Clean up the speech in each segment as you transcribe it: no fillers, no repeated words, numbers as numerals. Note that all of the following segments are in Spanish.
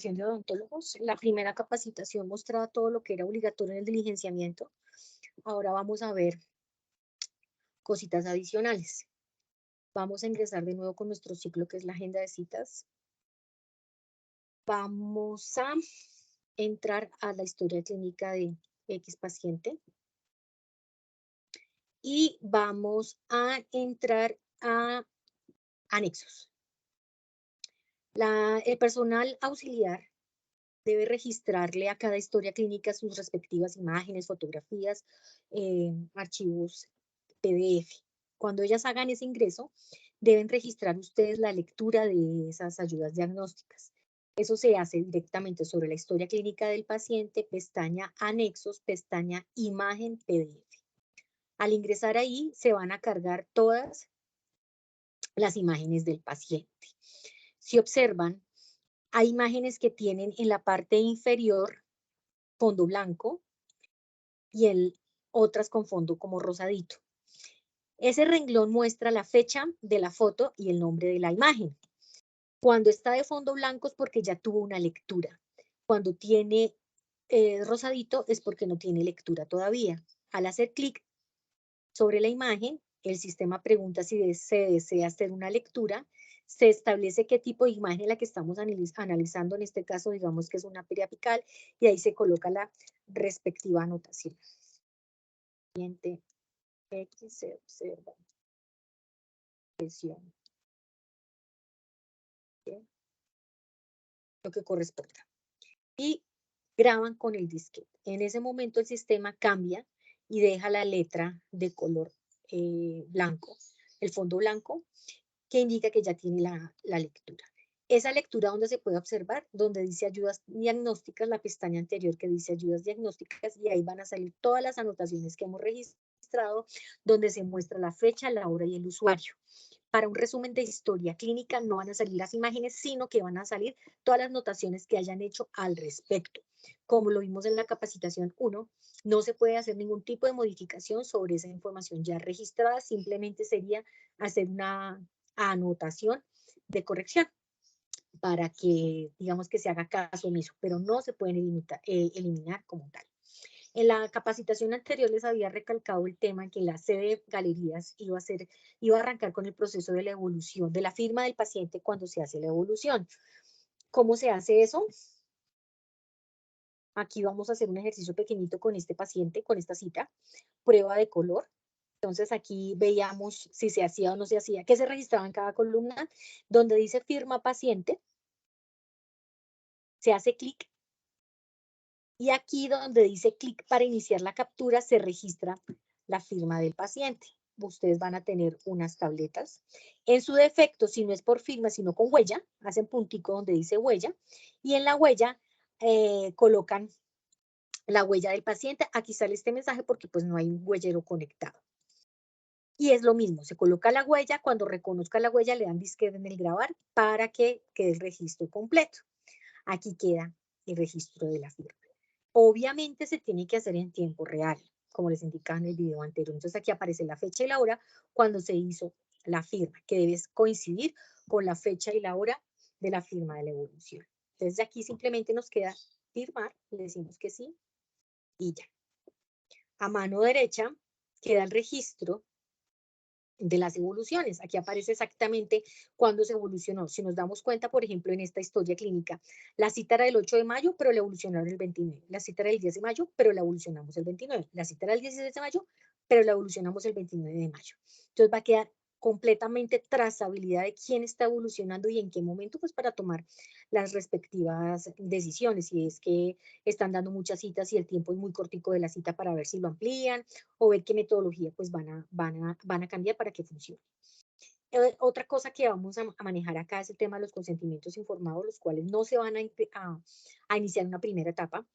capacitación de odontólogos. La primera capacitación mostraba todo lo que era obligatorio en el diligenciamiento. Ahora vamos a ver cositas adicionales. Vamos a ingresar de nuevo con nuestro ciclo que es la agenda de citas. Vamos a entrar a la historia clínica de X paciente. Y vamos a entrar a anexos. El personal auxiliar debe registrarle a cada historia clínica sus respectivas imágenes, fotografías, archivos PDF. Cuando ellas hagan ese ingreso, deben registrar ustedes la lectura de esas ayudas diagnósticas. Eso se hace directamente sobre la historia clínica del paciente, pestaña anexos, pestaña imagen PDF. Al ingresar ahí, se van a cargar todas las imágenes del paciente. Si observan, hay imágenes que tienen en la parte inferior fondo blanco y otras con fondo como rosadito. Ese renglón muestra la fecha de la foto y el nombre de la imagen. Cuando está de fondo blanco es porque ya tuvo una lectura. Cuando tiene rosadito es porque no tiene lectura todavía. Al hacer clic sobre la imagen, el sistema pregunta si se desea hacer una lectura, se establece qué tipo de imagen es la que estamos analizando, en este caso digamos que es una periapical, y ahí se coloca la respectiva anotación. Siguiente, X se observa. Presión. ¿Sí? Lo que corresponda. Y graban con el disquete. En ese momento el sistema cambia y deja la letra de color blanco, el fondo blanco, que indica que ya tiene la lectura. Esa lectura donde se puede observar, donde dice ayudas diagnósticas, la pestaña anterior que dice ayudas diagnósticas, y ahí van a salir todas las anotaciones que hemos registrado, donde se muestra la fecha, la hora y el usuario. Para un resumen de historia clínica no van a salir las imágenes, sino que van a salir todas las notaciones que hayan hecho al respecto. Como lo vimos en la capacitación 1, no se puede hacer ningún tipo de modificación sobre esa información ya registrada, simplemente sería hacer una anotación de corrección para que, digamos, que se haga caso omiso, pero no se pueden eliminar como tal. En la capacitación anterior les había recalcado el tema que la sede de galerías iba a arrancar con el proceso de la evolución, de la firma del paciente cuando se hace la evolución. ¿Cómo se hace eso? Aquí vamos a hacer un ejercicio pequeñito con este paciente, con esta cita, prueba de color. Entonces aquí veíamos si se hacía o no se hacía, qué se registraba en cada columna, donde dice firma paciente, se hace clic, y aquí donde dice clic para iniciar la captura, se registra la firma del paciente. Ustedes van a tener unas tabletas. En su defecto, si no es por firma, sino con huella, hacen puntico donde dice huella, y en la huella colocan la huella del paciente. Aquí sale este mensaje porque pues no hay un huellero conectado. Y es lo mismo, se coloca la huella, cuando reconozca la huella le dan disquete en el grabar para que quede el registro completo. Aquí queda el registro de la firma. Obviamente se tiene que hacer en tiempo real, como les indicaba en el video anterior. Entonces aquí aparece la fecha y la hora cuando se hizo la firma, que debe coincidir con la fecha y la hora de la firma de la evolución. Entonces de aquí simplemente nos queda firmar, le decimos que sí y ya. A mano derecha queda el registro de las evoluciones. Aquí aparece exactamente cuándo se evolucionó. Si nos damos cuenta, por ejemplo, en esta historia clínica, la cita era del 8 de mayo, pero la evolucionaron el 29. La cita era del 10 de mayo, pero la evolucionamos el 29. La cita era el 16 de mayo, pero la evolucionamos el 29 de mayo. Entonces va a quedar completamente trazabilidad de quién está evolucionando y en qué momento, pues para tomar las respectivas decisiones. Si es que están dando muchas citas y el tiempo es muy cortico de la cita para ver si lo amplían, o ver qué metodología pues van a cambiar para que funcione. Otra cosa que vamos a manejar acá es el tema de los consentimientos informados, los cuales no se van a iniciar en una primera etapa,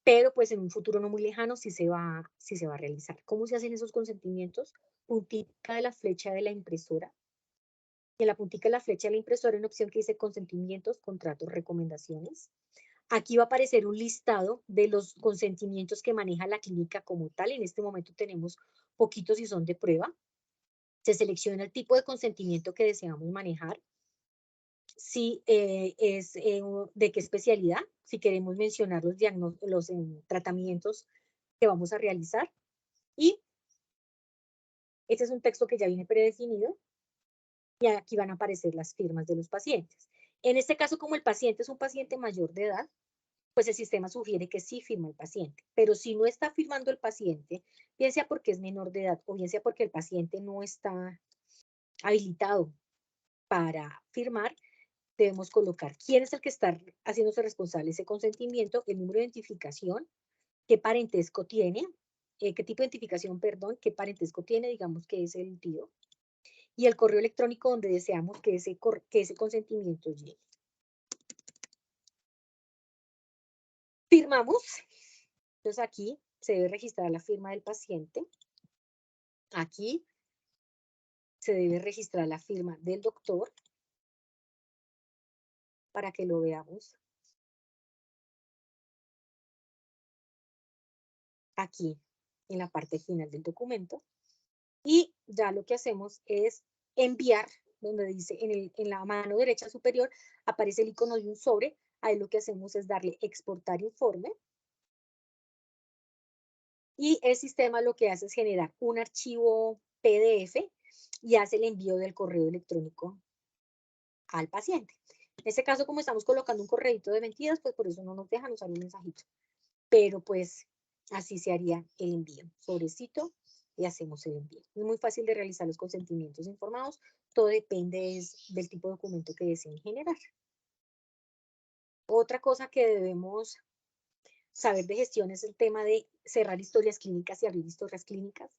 pero pues en un futuro no muy lejano sí se va a realizar. ¿Cómo se hacen esos consentimientos? Puntica de la flecha de la impresora. Y en la puntica de la flecha de la impresora hay una opción que dice consentimientos, contratos, recomendaciones. Aquí va a aparecer un listado de los consentimientos que maneja la clínica como tal. En este momento tenemos poquitos y son de prueba. Se selecciona el tipo de consentimiento que deseamos manejar. si es de qué especialidad, si queremos mencionar los tratamientos que vamos a realizar. Y este es un texto que ya viene predefinido y aquí van a aparecer las firmas de los pacientes. En este caso, como el paciente es un paciente mayor de edad, pues el sistema sugiere que sí firma el paciente. Pero si no está firmando el paciente, bien sea porque es menor de edad o bien sea porque el paciente no está habilitado para firmar, debemos colocar quién es el que está haciéndose responsable de ese consentimiento, el número de identificación, qué parentesco tiene, qué tipo de identificación, perdón, qué parentesco tiene, digamos que es el tío, y el correo electrónico donde deseamos que ese consentimiento llegue. Firmamos, entonces aquí se debe registrar la firma del paciente, aquí se debe registrar la firma del doctor para que lo veamos. Aquí, en la parte final del documento. Y ya lo que hacemos es enviar, donde dice en la mano derecha superior aparece el icono de un sobre. Ahí lo que hacemos es darle exportar informe. Y el sistema lo que hace es generar un archivo PDF y hace el envío del correo electrónico al paciente. En este caso, como estamos colocando un correíto de mentiras, pues por eso no nos dejan usar un mensajito. Pero pues así se haría el envío. Sobrecito y hacemos el envío. Es muy fácil de realizar los consentimientos informados. Todo depende del tipo de documento que deseen generar. Otra cosa que debemos saber de gestión es el tema de cerrar historias clínicas y abrir historias clínicas.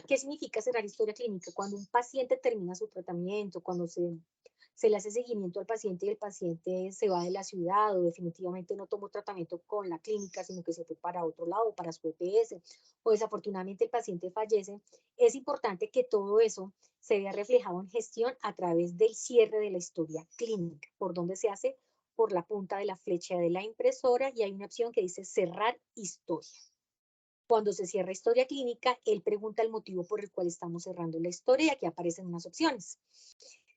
¿Qué significa cerrar historia clínica? Cuando un paciente termina su tratamiento, cuando se le hace seguimiento al paciente y el paciente se va de la ciudad o definitivamente no tomó tratamiento con la clínica, sino que se fue para otro lado, para su EPS, o desafortunadamente el paciente fallece, es importante que todo eso se vea reflejado en gestión a través del cierre de la historia clínica, por donde se hace por la punta de la flecha de la impresora y hay una opción que dice cerrar historia. Cuando se cierra historia clínica, él pregunta el motivo por el cual estamos cerrando la historia y aquí aparecen unas opciones.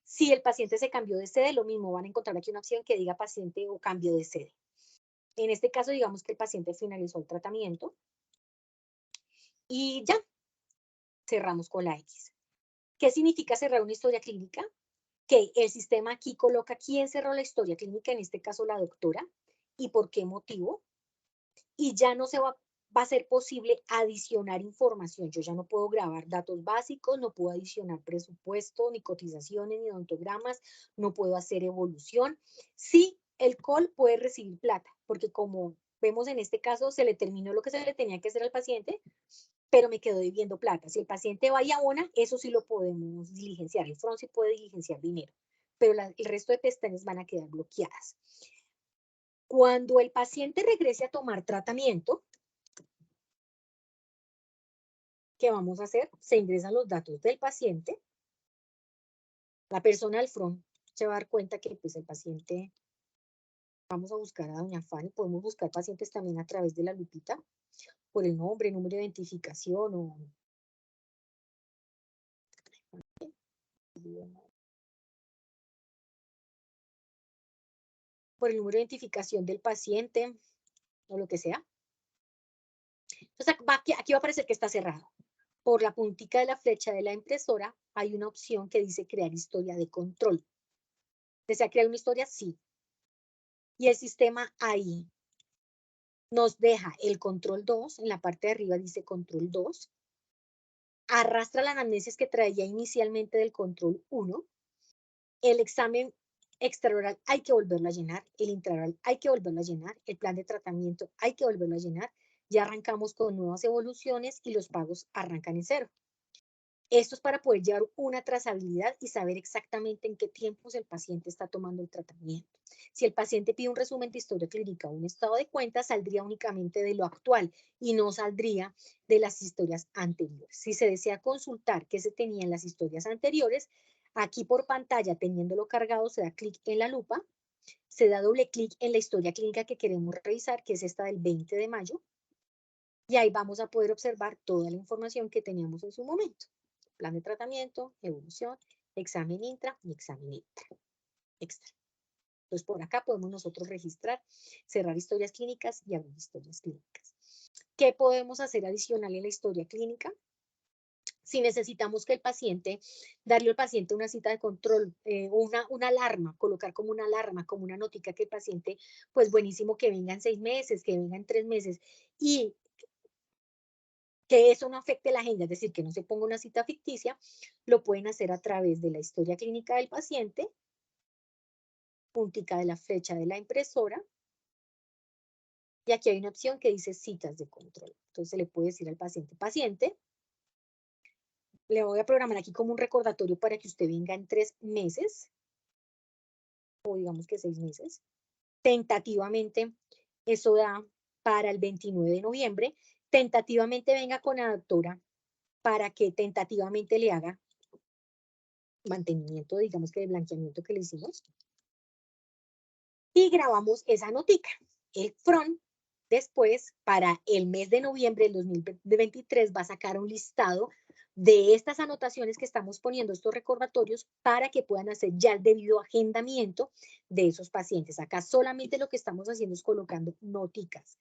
Si el paciente se cambió de sede, lo mismo, van a encontrar aquí una opción que diga paciente o cambio de sede. En este caso, digamos que el paciente finalizó el tratamiento y ya, cerramos con la X. ¿Qué significa cerrar una historia clínica? Que el sistema aquí coloca quién cerró la historia clínica, en este caso la doctora, y por qué motivo, y ya no se va a ser posible adicionar información. Yo ya no puedo grabar datos básicos, no puedo adicionar presupuesto, ni cotizaciones, ni odontogramas, no puedo hacer evolución. Sí, el COL puede recibir plata, porque como vemos en este caso, se le terminó lo que se le tenía que hacer al paciente, pero me quedó debiendo plata. Si el paciente va y abona, eso sí lo podemos diligenciar. El front sí puede diligenciar dinero, pero el resto de pestañas van a quedar bloqueadas. Cuando el paciente regrese a tomar tratamiento, ¿qué vamos a hacer? Se ingresan los datos del paciente. La persona al front se va a dar cuenta que pues el paciente, vamos a buscar a doña Fanny, podemos buscar pacientes también a través de la lupita, por el nombre, número de identificación o por el número de identificación del paciente o lo que sea. Entonces aquí va a aparecer que está cerrado. Por la puntica de la flecha de la impresora hay una opción que dice crear historia de control. ¿Desea crear una historia? Sí. Y el sistema ahí nos deja el control 2, en la parte de arriba dice control 2, arrastra las anamnesis que traía inicialmente del control 1, el examen extraoral hay que volverlo a llenar, el intraoral hay que volverlo a llenar, el plan de tratamiento hay que volverlo a llenar, ya arrancamos con nuevas evoluciones y los pagos arrancan en cero. Esto es para poder llevar una trazabilidad y saber exactamente en qué tiempos el paciente está tomando el tratamiento. Si el paciente pide un resumen de historia clínica o un estado de cuenta, saldría únicamente de lo actual y no saldría de las historias anteriores. Si se desea consultar qué se tenía en las historias anteriores, aquí por pantalla, teniéndolo cargado, se da clic en la lupa, se da doble clic en la historia clínica que queremos revisar, que es esta del 20 de mayo, y ahí vamos a poder observar toda la información que teníamos en su momento. Plan de tratamiento, evolución, examen intra y examen extra. Entonces, por acá podemos nosotros registrar, cerrar historias clínicas y abrir historias clínicas. ¿Qué podemos hacer adicional en la historia clínica? Si necesitamos que el paciente, darle al paciente una cita de control, una alarma, colocar como una alarma, como una notica que el paciente, pues buenísimo que venga en 6 meses, que venga en 3 meses, y que eso no afecte la agenda, es decir, que no se ponga una cita ficticia, lo pueden hacer a través de la historia clínica del paciente, puntica de la flecha de la impresora, y aquí hay una opción que dice citas de control. Entonces le puede decir al paciente, paciente, le voy a programar aquí como un recordatorio para que usted venga en 3 meses, o digamos que 6 meses. Tentativamente, eso da para el 29 de noviembre. Tentativamente venga con la doctora para que tentativamente le haga mantenimiento, digamos que de blanqueamiento que le hicimos. Y grabamos esa notica. El front, después, para el mes de noviembre del 2023, va a sacar un listado de estas anotaciones que estamos poniendo, estos recordatorios, para que puedan hacer ya el debido agendamiento de esos pacientes. Acá solamente lo que estamos haciendo es colocando noticas,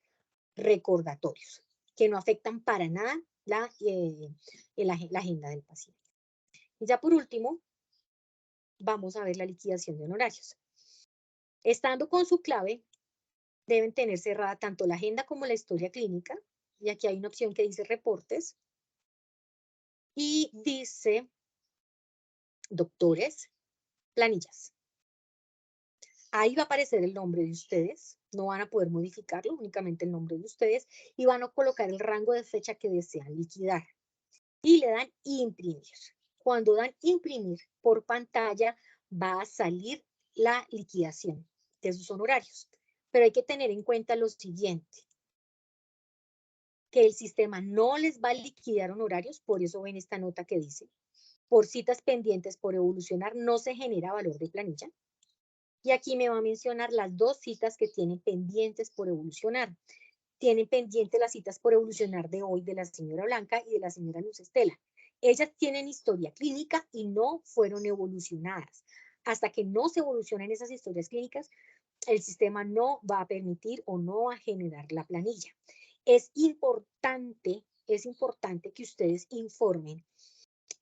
recordatorios, que no afectan para nada la agenda del paciente. Y ya por último, vamos a ver la liquidación de honorarios. Estando con su clave, deben tener cerrada tanto la agenda como la historia clínica. Y aquí hay una opción que dice reportes. Y dice doctores, planillas. Ahí va a aparecer el nombre de ustedes. No van a poder modificarlo, únicamente el nombre de ustedes. Y van a colocar el rango de fecha que desean liquidar. Y le dan imprimir. Cuando dan imprimir por pantalla, va a salir la liquidación de sus honorarios. Pero hay que tener en cuenta lo siguiente, que el sistema no les va a liquidar honorarios, por eso ven esta nota que dice, por citas pendientes por evolucionar no se genera valor de planilla. Y aquí me va a mencionar las 2 citas que tienen pendientes por evolucionar. Tienen pendientes las citas por evolucionar de hoy de la señora Blanca y de la señora Luz Estela. Ellas tienen historia clínica y no fueron evolucionadas. Hasta que no se evolucionen esas historias clínicas, el sistema no va a permitir o no va a generar la planilla. Es importante que ustedes informen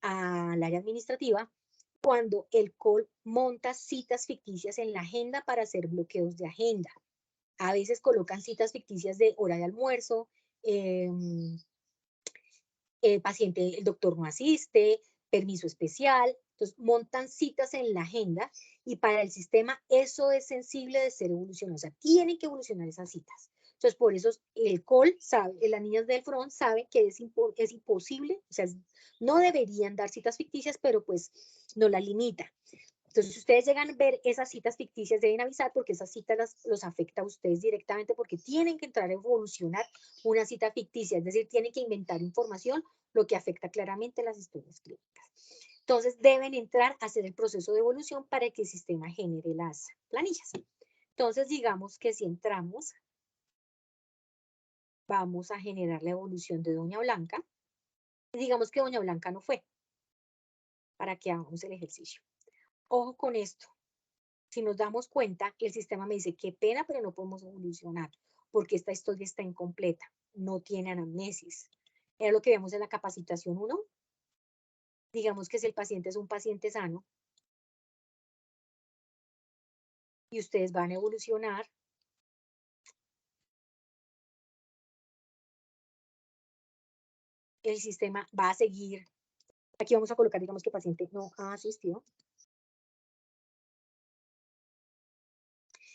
al área administrativa cuando el COL monta citas ficticias en la agenda para hacer bloqueos de agenda. A veces colocan citas ficticias de hora de almuerzo, el paciente, el doctor no asiste, permiso especial. Entonces, montan citas en la agenda y para el sistema eso es sensible de ser evolucionado. O sea, tienen que evolucionar esas citas. Entonces, por eso el COL sabe, las niñas del front saben que es imposible, o sea, no deberían dar citas ficticias, pero pues no la limita. Entonces, si ustedes llegan a ver esas citas ficticias, deben avisar porque esas citas los afecta a ustedes directamente porque tienen que entrar a evolucionar una cita ficticia, es decir, tienen que inventar información, lo que afecta claramente las historias clínicas. Entonces, deben entrar a hacer el proceso de evolución para que el sistema genere las planillas. Entonces, digamos que si entramos, vamos a generar la evolución de Doña Blanca. Y digamos que Doña Blanca no fue, para que hagamos el ejercicio. Ojo con esto. Si nos damos cuenta, el sistema me dice, qué pena, pero no podemos evolucionar, porque esta historia está incompleta, no tiene anamnesis. Era lo que vemos en la capacitación 1. Digamos que si el paciente es un paciente sano, y ustedes van a evolucionar, el sistema va a seguir. Aquí vamos a colocar, digamos que el paciente no ha asistido.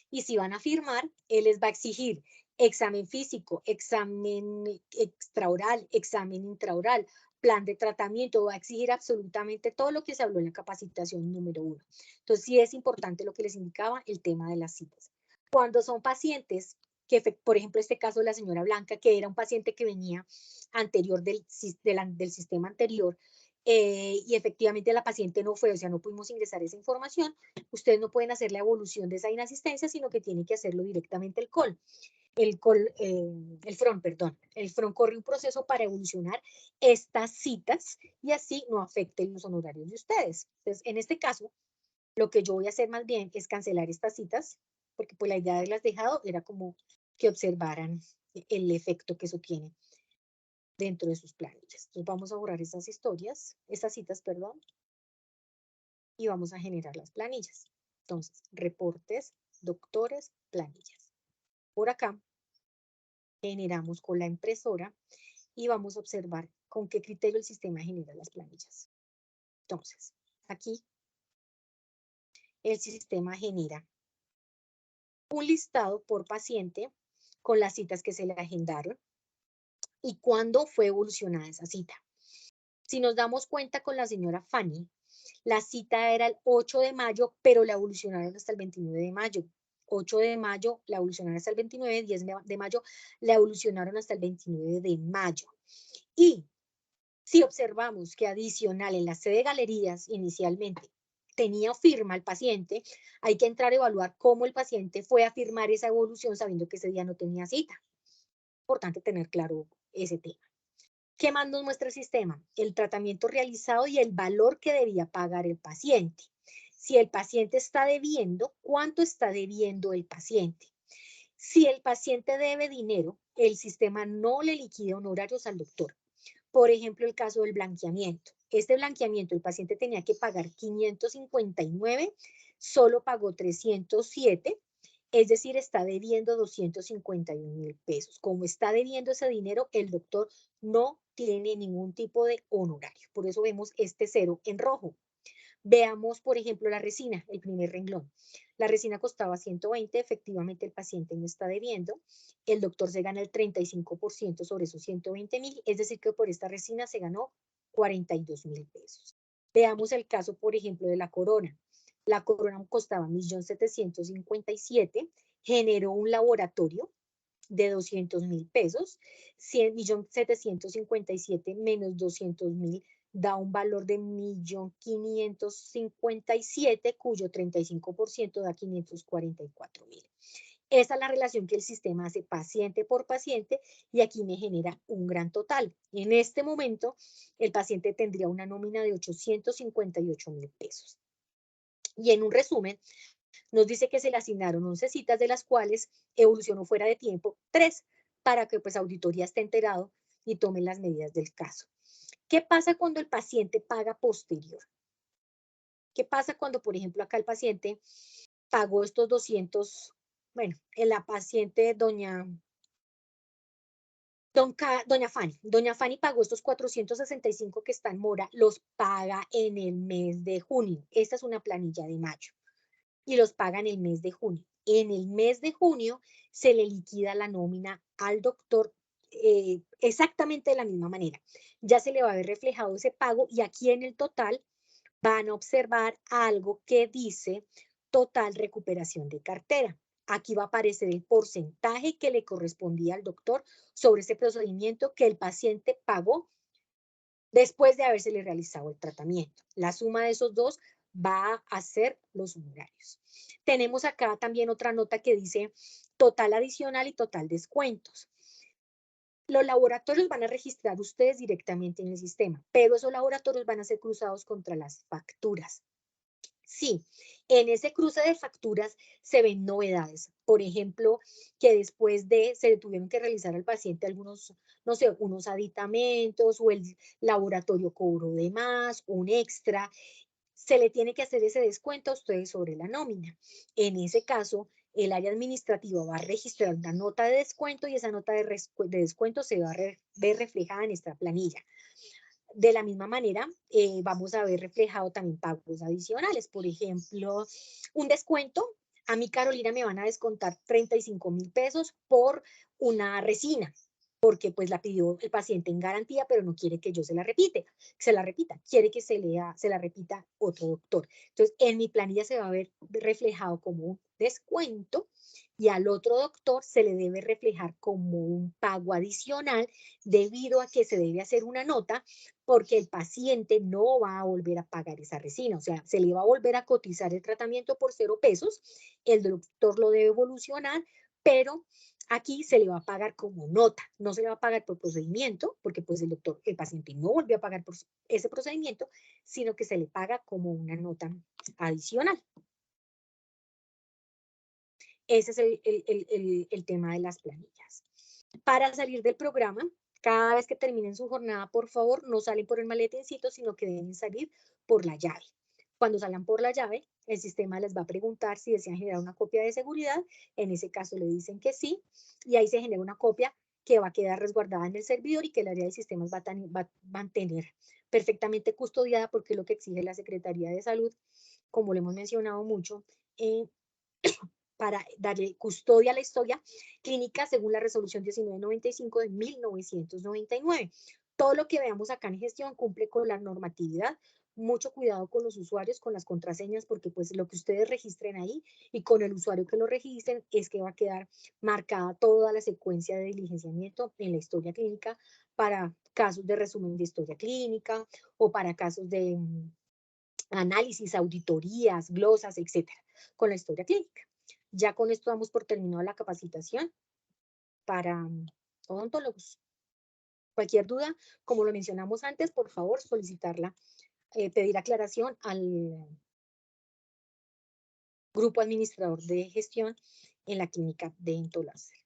Y si van a firmar, él les va a exigir examen físico, examen extraoral, examen intraoral, plan de tratamiento, va a exigir absolutamente todo lo que se habló en la capacitación número 1. Entonces, sí es importante lo que les indicaba, el tema de las citas. Cuando son pacientes, que por ejemplo, este caso de la señora Blanca, que era un paciente que venía anterior del sistema anterior, y efectivamente la paciente no fue, o sea, no pudimos ingresar esa información, ustedes no pueden hacer la evolución de esa inasistencia, sino que tiene que hacerlo directamente el COL. El front, perdón. El front corre un proceso para evolucionar estas citas y así no afecten los honorarios de ustedes. Entonces, en este caso, Lo que yo voy a hacer más bien es cancelar estas citas, porque pues la idea de haberlas dejado era como que observaran el efecto que eso tiene dentro de sus planillas. Entonces vamos a borrar esas citas, perdón, y vamos a generar las planillas. Entonces, reportes, doctores, planillas. Por acá generamos con la impresora y vamos a observar con qué criterio el sistema genera las planillas. Entonces, aquí el sistema genera un listado por paciente con las citas que se le agendaron y cuándo fue evolucionada esa cita. Si nos damos cuenta con la señora Fanny, la cita era el 8 de mayo, pero la evolucionaron hasta el 29 de mayo. 8 de mayo la evolucionaron hasta el 29, 10 de mayo la evolucionaron hasta el 29 de mayo. Y si observamos que adicional en la sede de galerías inicialmente tenía firma el paciente, hay que entrar a evaluar cómo el paciente fue a firmar esa evolución sabiendo que ese día no tenía cita. Importante tener claro ese tema. ¿Qué más nos muestra el sistema? El tratamiento realizado y el valor que debía pagar el paciente. Si el paciente está debiendo, ¿cuánto está debiendo el paciente? Si el paciente debe dinero, el sistema no le liquida honorarios al doctor. Por ejemplo, el caso del blanqueamiento. Este blanqueamiento, el paciente tenía que pagar 559, solo pagó 307, es decir, está debiendo 251.000 pesos. Como está debiendo ese dinero, el doctor no tiene ningún tipo de honorario. Por eso vemos este cero en rojo. Veamos, por ejemplo, la resina, el primer renglón. La resina costaba 120, efectivamente el paciente no está debiendo. El doctor se gana el 35% sobre esos 120.000, es decir, que por esta resina se ganó 42.000 pesos. Veamos el caso, por ejemplo, de la corona. La corona costaba 1.757.000, generó un laboratorio de 200.000 pesos, 1.757.000 menos 200.000 da un valor de 1.557.000, cuyo 35% da 544.000. Esa es la relación que el sistema hace paciente por paciente y aquí me genera un gran total. En este momento, el paciente tendría una nómina de 858.000 pesos. Y en un resumen, nos dice que se le asignaron 11 citas, de las cuales evolucionó fuera de tiempo 3, para que pues auditoría esté enterado y tome las medidas del caso. ¿Qué pasa cuando el paciente paga posterior? ¿Qué pasa cuando, por ejemplo, acá el paciente pagó estos 200, bueno, en la paciente doña Fanny pagó estos 465 que está en mora, los paga en el mes de junio. Esta es una planilla de mayo. Y los paga en el mes de junio. En el mes de junio se le liquida la nómina al doctor exactamente de la misma manera. Ya se le va a ver reflejado ese pago y aquí en el total van a observar algo que dice total recuperación de cartera. Aquí va a aparecer el porcentaje que le correspondía al doctor sobre ese procedimiento que el paciente pagó después de habérsele realizado el tratamiento. La suma de esos dos va a ser los honorarios. Tenemos acá también otra nota que dice total adicional y total descuentos. Los laboratorios van a registrar ustedes directamente en el sistema, pero esos laboratorios van a ser cruzados contra las facturas. Sí, en ese cruce de facturas se ven novedades. Por ejemplo, que después se le tuvieron que realizar al paciente algunos, no sé, unos aditamentos o el laboratorio cobró de más, un extra. Se le tiene que hacer ese descuento a ustedes sobre la nómina. En ese caso, el área administrativa va a registrar una nota de descuento y esa nota de descuento se va a ver reflejada en esta planilla. De la misma manera, vamos a ver reflejado también pagos adicionales. Por ejemplo, un descuento. A mí, Carolina, me van a descontar 35.000 pesos por una resina, porque pues la pidió el paciente en garantía, pero no quiere que yo se la repita, quiere que se la repita otro doctor. Entonces, en mi planilla se va a ver reflejado como un descuento y al otro doctor se le debe reflejar como un pago adicional debido a que se debe hacer una nota porque el paciente no va a volver a pagar esa resina, o sea, se le va a volver a cotizar el tratamiento por 0 pesos, el doctor lo debe evolucionar, pero Aquí se le va a pagar como nota, no se le va a pagar por procedimiento, porque pues el paciente no volvió a pagar por ese procedimiento, sino que se le paga como una nota adicional. Ese es el tema de las planillas. Para salir del programa, cada vez que terminen su jornada, por favor, no salen por el maletincito, sino que deben salir por la llave. Cuando salgan por la llave, el sistema les va a preguntar si desean generar una copia de seguridad. En ese caso le dicen que sí, y ahí se genera una copia que va a quedar resguardada en el servidor y que el área de sistemas va a mantener perfectamente custodiada, porque es lo que exige la Secretaría de Salud, como lo hemos mencionado mucho, para darle custodia a la historia clínica según la resolución 1995 de 1999. Todo lo que veamos acá en gestión cumple con la normatividad. Mucho cuidado con los usuarios, con las contraseñas, porque pues lo que ustedes registren ahí y con el usuario que lo registren es que va a quedar marcada toda la secuencia de diligenciamiento en la historia clínica para casos de resumen de historia clínica o para casos de análisis, auditorías, glosas, etcétera, con la historia clínica. Ya con esto damos por terminado la capacitación para odontólogos. Cualquier duda, como lo mencionamos antes, por favor solicitarla, pedir aclaración al grupo administrador de gestión en la clínica de Entoláser.